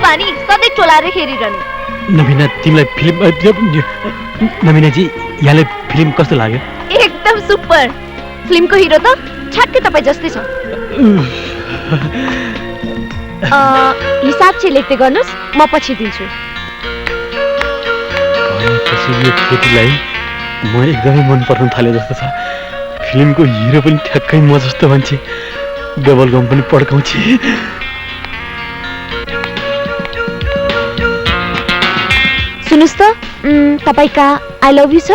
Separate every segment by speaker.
Speaker 1: बानी सधैँ टोलाएर हेरिरहनु।
Speaker 2: नमिना तिमीलाई फिल्म नमिनाजी यहाँले फिल्म कस्तो लाग्यो?
Speaker 1: एकदम सुपर। फिल्मको हिरो त ठ्याक्कै तपाईँ जस्तै छ। हिसाब चाहिँ लेख्दै गर्नुहोस्, म पछि दिन्छु।
Speaker 2: यो केटीलाई म एकदमै मन पर्न थाले जस्तो छ। फिल्मको हिरो पनि ठ्याक्कै म जस्तो मान्छे, डबल गम पनि पड्काउँछ।
Speaker 1: सुन्नुहोस् त, तपाईँका आई लभ यु छ?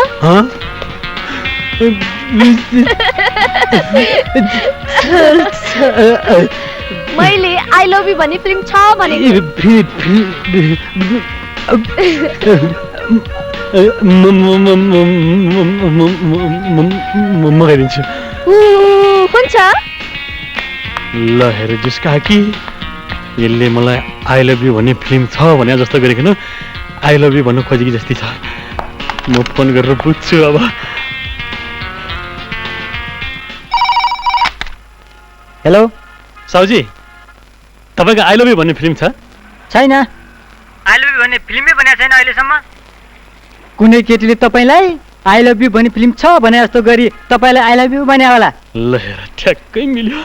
Speaker 1: मैले आई लभ यु भन्ने फिल्म छ भने
Speaker 2: मगाइदिन्छु।
Speaker 1: हुन्छ।
Speaker 2: ल हेर जिस्का कि यसले मलाई आई लभ यु भन्ने फिल्म छ भने जस्तो गरेको न, आई लभ यु भन्नु खोजेकी जस्तै छ। म फोन गरेर बुझ्छु अब।
Speaker 3: हेलो
Speaker 2: साउजी, तपाईँको आई लभ यु भन्ने फिल्म छ?
Speaker 3: छैन।
Speaker 4: आई लभ यु भन्ने फिल्मै बनेको छैन अहिलेसम्म।
Speaker 3: कुनै केटीले तपाईँलाई आई लभ यु भन्ने फिल्म छ भने जस्तो गरी तपाईँलाई आई लभ यु भने होला।
Speaker 2: ल हेर ठ्याक्कै मिल्यो।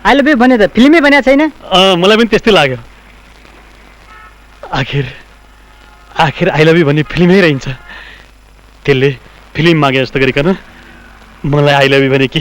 Speaker 3: आई लभ यु भने त फिल्मै बनेको छैन।
Speaker 2: मलाई पनि त्यस्तै लाग्यो। आखिर आई लभ यु भन्ने फिल्मै रहन्छ। त्यसले फिल्म मागे जस्तो गरिकन मलाई आई लभ यु भने कि